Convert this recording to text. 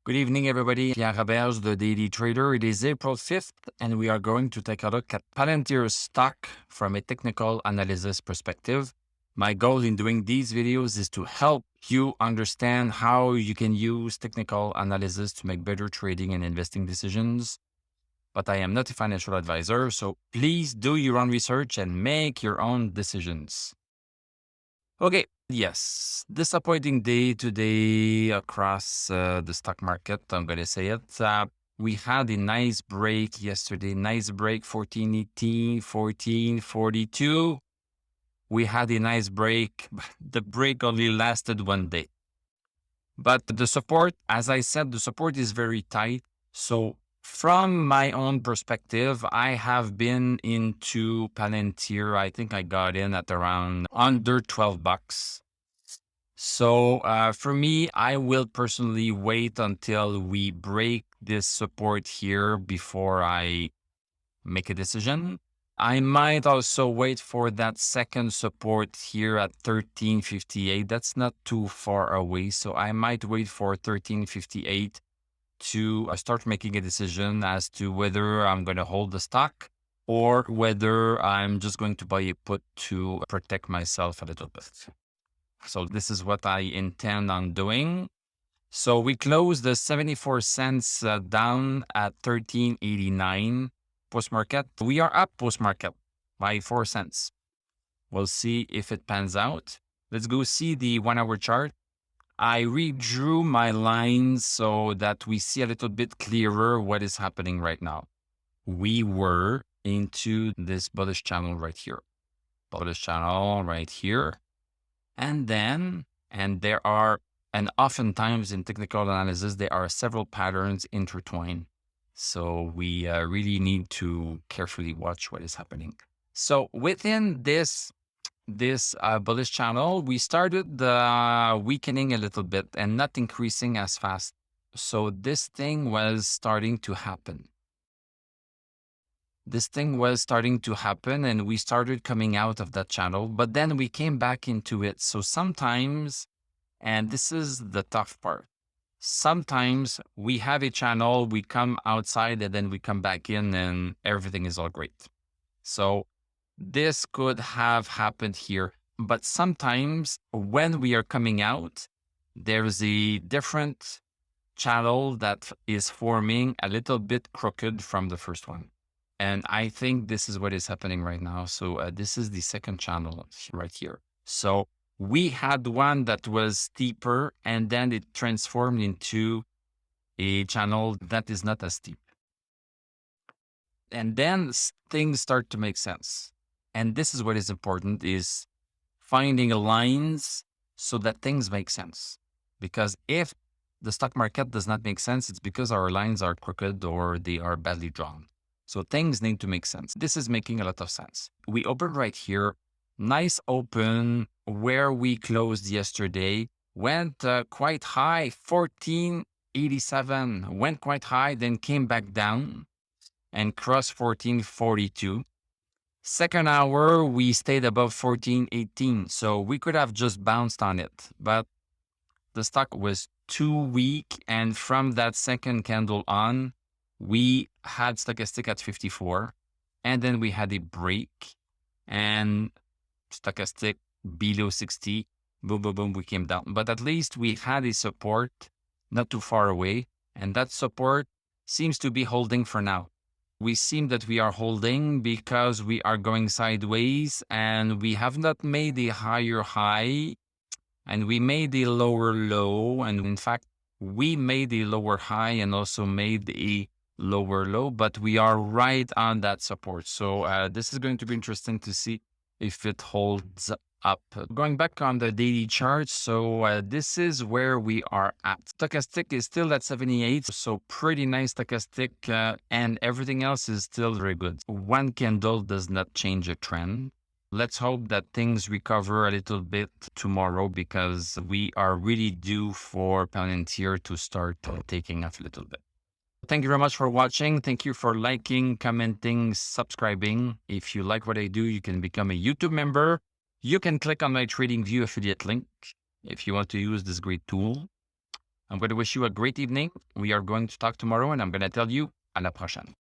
Good evening, everybody. Pierre Roberge, the Daily Trader. It is April 5th, and we are going to take a look at Palantir stock from a technical analysis perspective. My goal in doing these videos is to help you understand how you can use technical analysis to make better trading and investing decisions. But I am not a financial advisor, so please do your own research and make your own decisions. Okay. Yes, disappointing day today across the stock market. I'm going to say it. We had a nice break yesterday. Nice break, 14.18, 14.42. We had a nice break. The break only lasted one day. But the support, as I said, the support is very tight. So from my own perspective, I have been into Palantir. I think I got in at around under $12. So for me, I will personally wait until we break this support here before I make a decision. I might also wait for that second support here at 13.58. That's not too far away. So I might wait for 13.58 to start making a decision as to whether I'm going to hold the stock or whether I'm just going to buy a put to protect myself a little bit. So this is what I intend on doing. So we closed the 74 cents down at 13.89 post-market. We are up post-market by 4 cents. We'll see if it pans out. Let's go see the 1 hour chart. I redrew my lines so that we see a little bit clearer what is happening right now. We were into this bullish channel right here. Bullish channel right here. And oftentimes in technical analysis, there are several patterns intertwined. So we really need to carefully watch what is happening. So within this bullish channel, we started weakening a little bit and not increasing as fast. So this thing was starting to happen. And we started coming out of that channel, but then we came back into it. So sometimes, and this is the tough part, sometimes we have a channel, we come outside and then we come back in and everything is all great. So this could have happened here, but sometimes when we are coming out, there's a different channel that is forming a little bit crooked from the first one. And I think this is what is happening right now. So this is the second channel right here. So we had one that was steeper and then it transformed into a channel that is not as steep. And then things start to make sense. And this is what is important, is finding lines so that things make sense. Because if the stock market does not make sense, it's because our lines are crooked or they are badly drawn. So things need to make sense. This is making a lot of sense. We opened right here. Nice open where we closed yesterday. Went quite high, 14.87. Went quite high, then came back down and crossed 14.42. Second hour, we stayed above 14.18. So we could have just bounced on it. But the stock was too weak. And from that second candle on, we had stochastic at 54, and then we had a break and stochastic below 60. Boom, boom, boom, we came down. But at least we had a support not too far away, and that support seems to be holding for now. We seem that we are holding because we are going sideways and we have not made a higher high and we made a lower low. And in fact, we made a lower high and also made a lower low, but we are right on that support. So this is going to be interesting to see if it holds up. Going back on the daily chart, so this is where we are at. Stochastic is still at 78, so pretty nice stochastic, and everything else is still very good. One candle does not change a trend. Let's hope that things recover a little bit tomorrow because we are really due for Palantir to start taking off a little bit. Thank you very much for watching. Thank you for liking, commenting, subscribing. If you like what I do, you can become a YouTube member. You can click on my TradingView affiliate link if you want to use this great tool. I'm going to wish you a great evening. We are going to talk tomorrow and I'm going to tell you à la prochaine.